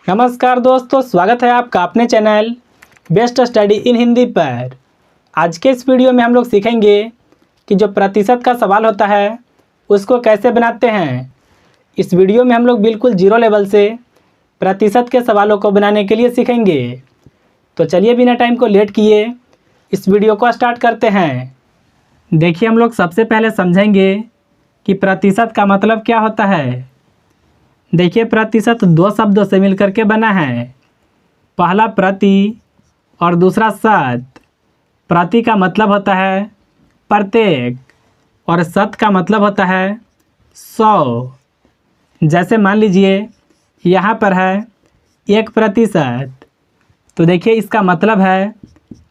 नमस्कार दोस्तों, स्वागत है आपका अपने channel best study in Hindi पर। आज के इस वीडियो में हम लोग सीखेंगे कि जो प्रतिशत का सवाल होता है उसको कैसे बनाते हैं। इस वीडियो में हम लोग बिल्कुल जीरो लेवल से प्रतिशत के सवालों को बनाने के लिए सीखेंगे। तो चलिए बिना टाइम को लेट किए इस वीडियो को स्टार्ट करते हैं। देखिए, हम लोग सबसे पहले समझेंगे कि प्रतिशत का मतलब क्या होता है। देखिए, प्रतिशत दो शब्दों से मिलकर के बना है। पहला प्रति और दूसरा शत। प्रति का मतलब होता है प्रत्येक और शत का मतलब होता है 100। जैसे मान लीजिए यहाँ पर है 1%। तो देखिए, इसका मतलब है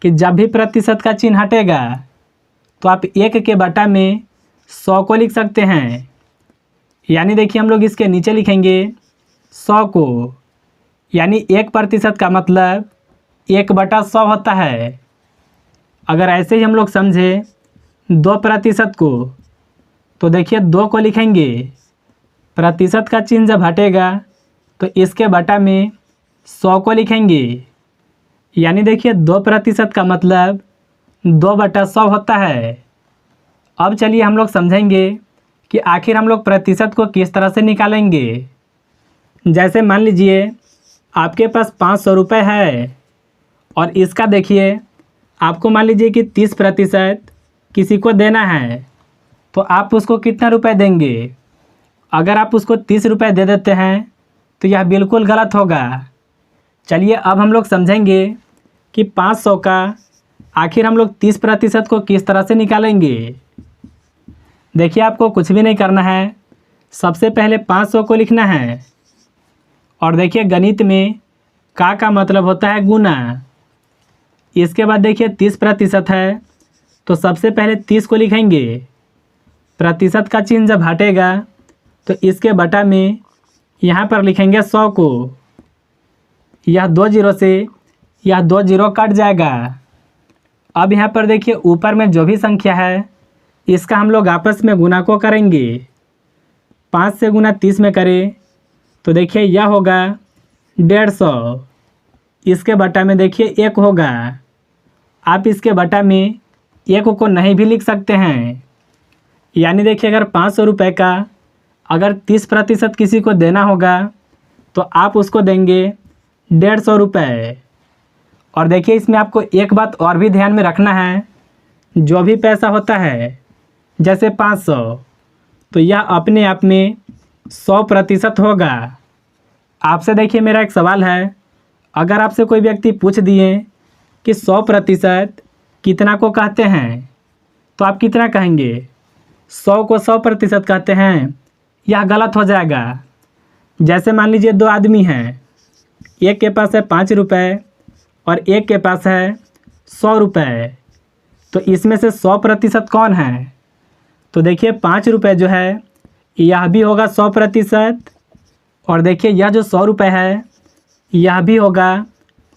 कि जब भी प्रतिशत का चिन्ह हटेगा तो आप 1 के बटा में 100 को लिख सकते हैं। यानी देखिए, हम लोग इसके नीचे लिखेंगे 100 को। यानी 1% का मतलब 1/100 होता है। अगर ऐसे ही हम लोग समझे 2% को, तो देखिए 2 को लिखेंगे। प्रतिशत का चिन्ह जब हटेगा तो इसके बटा में 100 को लिखेंगे। यानी देखिए 2% का मतलब 2/100 होता है। अब चलिए हम लोग समझेंगे कि आखिर हम लोग प्रतिशत को किस तरह से निकालेंगे। जैसे मान लीजिए आपके पास 500 रुपये है और इसका देखिए आपको मान लीजिए कि 30% किसी को देना है, तो आप उसको कितना रुपए देंगे। अगर आप उसको 30 रुपये दे देते हैं तो यह बिल्कुल गलत होगा। चलिए अब हम लोग समझेंगे कि 500 का आखिर हम लोग 30% को किस तरह से निकालेंगे। देखिए, आपको कुछ भी नहीं करना है। सबसे पहले 500 को लिखना है और देखिए गणित में का मतलब होता है गुना। इसके बाद देखिए 30% है तो सबसे पहले 30 को लिखेंगे। प्रतिशत का चिन्ह जब हटेगा तो इसके बटा में यहाँ पर लिखेंगे 100 को। यह 2 जीरो से यह 2 जीरो कट जाएगा। अब यहाँ पर देखिए ऊपर में जो भी संख्या है इसका हम लोग आपस में गुना को करेंगे। 5 से गुना 30 में करें तो देखिए यह होगा 150। इसके बटा में देखिए 1 होगा। आप इसके बटा में 1 को नहीं भी लिख सकते हैं। यानी देखिए अगर 500 रुपये का अगर 30% किसी को देना होगा तो आप उसको देंगे 150 रुपये। और देखिए इसमें आपको एक बात और भी ध्यान में रखना है। जो भी पैसा होता है जैसे 500, तो यह अपने आप में 100% होगा। आपसे देखिए मेरा एक सवाल है। अगर आपसे कोई व्यक्ति पूछ दिए कि 100% कितना को कहते हैं, तो आप कितना कहेंगे। 100 को 100% कहते हैं, यह गलत हो जाएगा। जैसे मान लीजिए 2 आदमी हैं, एक के पास है 5 रुपये और एक के पास है 100 रुपये। तो इसमें से 100% कौन है। तो देखिए 5 रुपये जो है यह भी होगा 100%। और देखिए यह जो 100 रुपये है यह भी होगा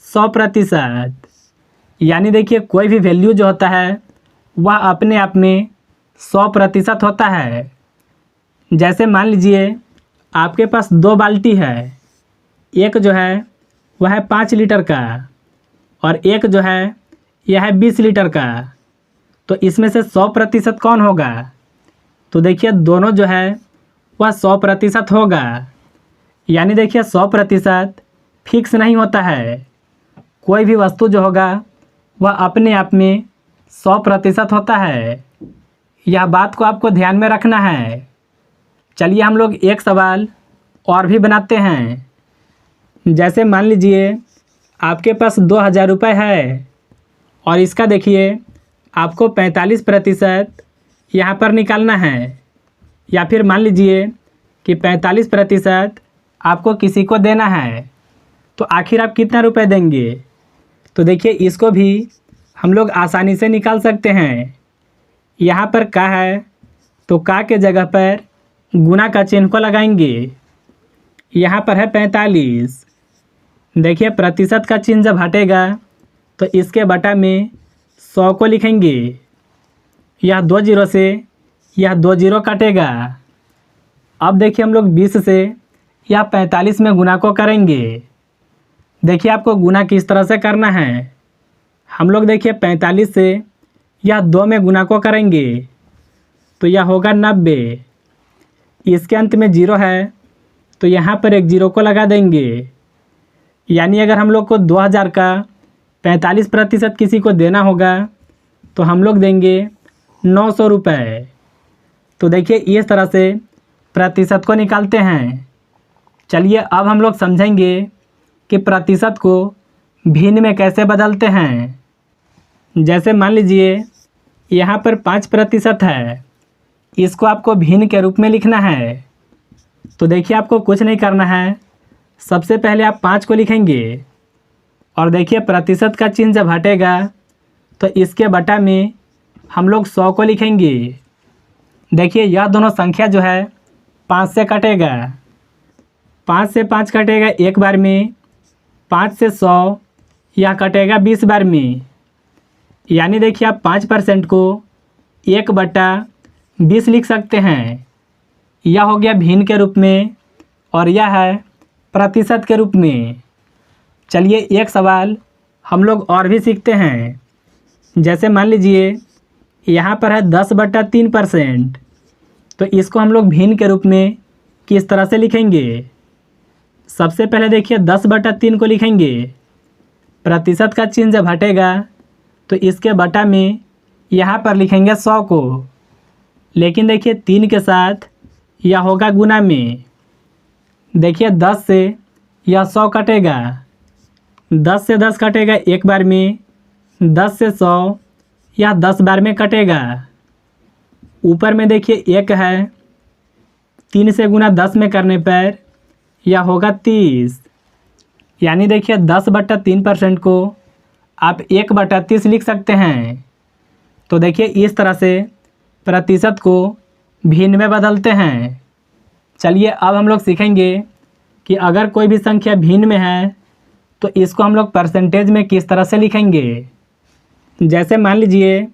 100%। यानी देखिए कोई भी वैल्यू जो होता है वह अपने आप में 100% होता है। जैसे मान लीजिए आपके पास 2 बाल्टी है। एक जो है वह है 5 लीटर का और एक जो है यह है 20 लीटर का। तो इसमें से 100% कौन होगा। तो देखिए दोनों जो है वह 100% होगा। यानी देखिए 100% फिक्स नहीं होता है। कोई भी वस्तु जो होगा वह अपने आप में 100% होता है। यह बात को आपको ध्यान में रखना है। चलिए हम लोग एक सवाल और भी बनाते हैं। जैसे मान लीजिए आपके पास 2000 रुपये है और इसका देखिए आपको 45% यहाँ पर निकालना है। या फिर मान लीजिए कि 45% आपको किसी को देना है, तो आखिर आप कितना रुपए देंगे। तो देखिए इसको भी हम लोग आसानी से निकाल सकते हैं। यहाँ पर का है तो का के जगह पर गुना का चिन्ह को लगाएंगे। यहाँ पर है 45। देखिए प्रतिशत का चिन्ह जब हटेगा तो इसके बटा में 100 को लिखेंगे। यह 2 जीरो से यह 2 जीरो कटेगा। अब देखिए हम लोग 20 से या 45 में गुना को करेंगे। देखिए आपको गुना किस तरह से करना है। हम लोग देखिए 45 से यह 2 में गुना को करेंगे तो यह होगा 90। इसके अंत में 0 है तो यहाँ पर एक 0 को लगा देंगे। यानी अगर हम लोग को 2000 का 45% किसी को देना होगा तो हम लोग देंगे 900 रुपये। तो देखिए इस तरह से प्रतिशत को निकालते हैं। चलिए अब हम लोग समझेंगे कि प्रतिशत को भिन्न में कैसे बदलते हैं। जैसे मान लीजिए यहाँ पर 5% है, इसको आपको भिन्न के रूप में लिखना है। तो देखिए आपको कुछ नहीं करना है, सबसे पहले आप 5 को लिखेंगे और देखिए प्रतिशत का चिन्ह जब हटेगा तो इसके बटा में हम लोग 100 को लिखेंगे। देखिए यह दोनों संख्या जो है 5 से कटेगा, 5 से 5 कटेगा एक बार में, 5 से 100 यह कटेगा 20 बार में। यानी देखिए आप 5% को 1/20 लिख सकते हैं। यह हो गया भिन्न के रूप में और यह है प्रतिशत के रूप में। चलिए एक सवाल हम लोग और भी सीखते हैं। जैसे मान लीजिए यहाँ पर है 10/3%, तो इसको हम लोग भिन्न के रूप में किस तरह से लिखेंगे। सबसे पहले देखिए 10/3 को लिखेंगे, प्रतिशत का चिन्ह जब हटेगा तो इसके बटा में यहाँ पर लिखेंगे 100 को। लेकिन देखिए 3 के साथ यह होगा गुना में। देखिए 10 से यह 100 कटेगा, 10 से 10 कटेगा एक बार में, 10 से 100 यह 10 बार में कटेगा। ऊपर में देखिए 1 है, 3 से गुना 10 में करने पर यह होगा 30। यानी देखिए 10/3% को आप 1/30 लिख सकते हैं। तो देखिए इस तरह से प्रतिशत को भिन्न में बदलते हैं। चलिए अब हम लोग सीखेंगे कि अगर कोई भी संख्या भिन्न में है तो इसको हम लोग परसेंटेज में किस तरह से लिखेंगे। जैसे मान लीजिए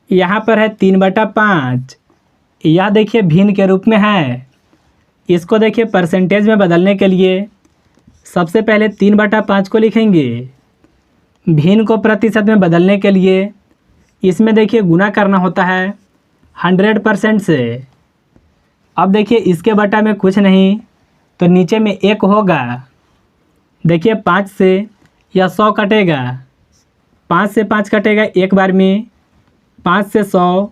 यहाँ पर है 3/5, यह देखिए भिन्न के रूप में है। इसको देखिए परसेंटेज में बदलने के लिए सबसे पहले 3/5 को लिखेंगे। भिन्न को प्रतिशत में बदलने के लिए इसमें देखिए गुना करना होता है 100% से। अब देखिए इसके बटा में कुछ नहीं तो नीचे में 1 होगा। देखिए 5 से यह 100 कटेगा, 5 से 5 कटेगा एक बार में, 5 से 100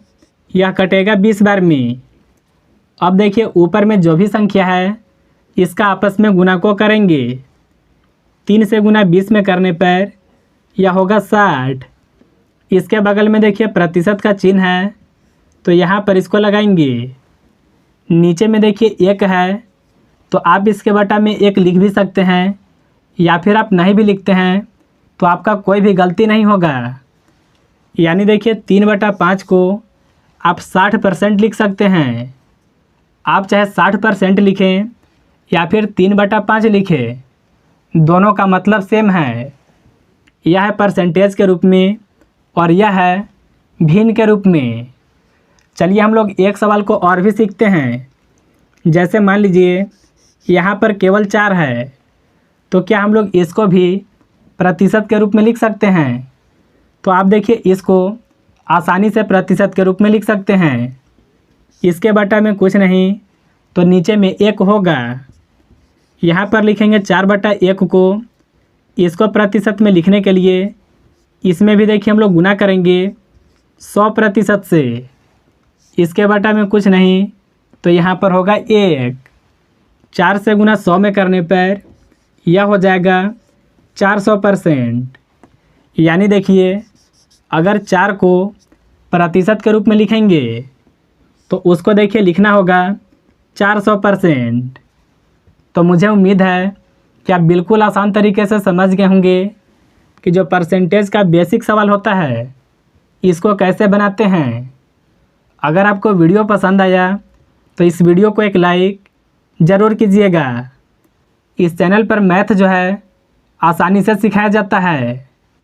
यह कटेगा 20 बार में। अब देखिए ऊपर में जो भी संख्या है इसका आपस में गुना को करेंगे। 3 से गुना 20 में करने पर यह होगा 60। इसके बगल में देखिए प्रतिशत का चिन्ह है तो यहाँ पर इसको लगाएंगे। नीचे में देखिए 1 है तो आप इसके बटा में 1 लिख भी सकते हैं, या फिर आप नहीं भी लिखते हैं तो आपका कोई भी गलती नहीं होगा। यानी देखिए 3/5 को आप 60% लिख सकते हैं। आप चाहे 60% लिखें या फिर 3/5 लिखें, दोनों का मतलब सेम है। यह है परसेंटेज के रूप में और यह है भिन्न के रूप में। चलिए हम लोग एक सवाल को और भी सीखते हैं। जैसे मान लीजिए यहाँ पर केवल 4 है, तो क्या हम लोग इसको भी प्रतिशत के रूप में लिख सकते हैं। तो आप देखिए इसको आसानी से प्रतिशत के रूप में लिख सकते हैं। इसके बटा में कुछ नहीं तो नीचे में 1 होगा। यहाँ पर लिखेंगे 4/1 को। इसको प्रतिशत में लिखने के लिए इसमें भी देखिए हम लोग गुना करेंगे 100% से। इसके बटा में कुछ नहीं तो यहाँ पर होगा 1। 4 से गुना 100 में करने पर यह हो जाएगा 400%। यानी देखिए अगर 4 को प्रतिशत के रूप में लिखेंगे तो उसको देखिए लिखना होगा 400%। तो मुझे उम्मीद है कि आप बिल्कुल आसान तरीके से समझ गए होंगे कि जो परसेंटेज का बेसिक सवाल होता है इसको कैसे बनाते हैं। अगर आपको वीडियो पसंद आया तो इस वीडियो को एक लाइक ज़रूर कीजिएगा। इस चैनल पर मैथ जो है आसानी से सिखाया जाता है।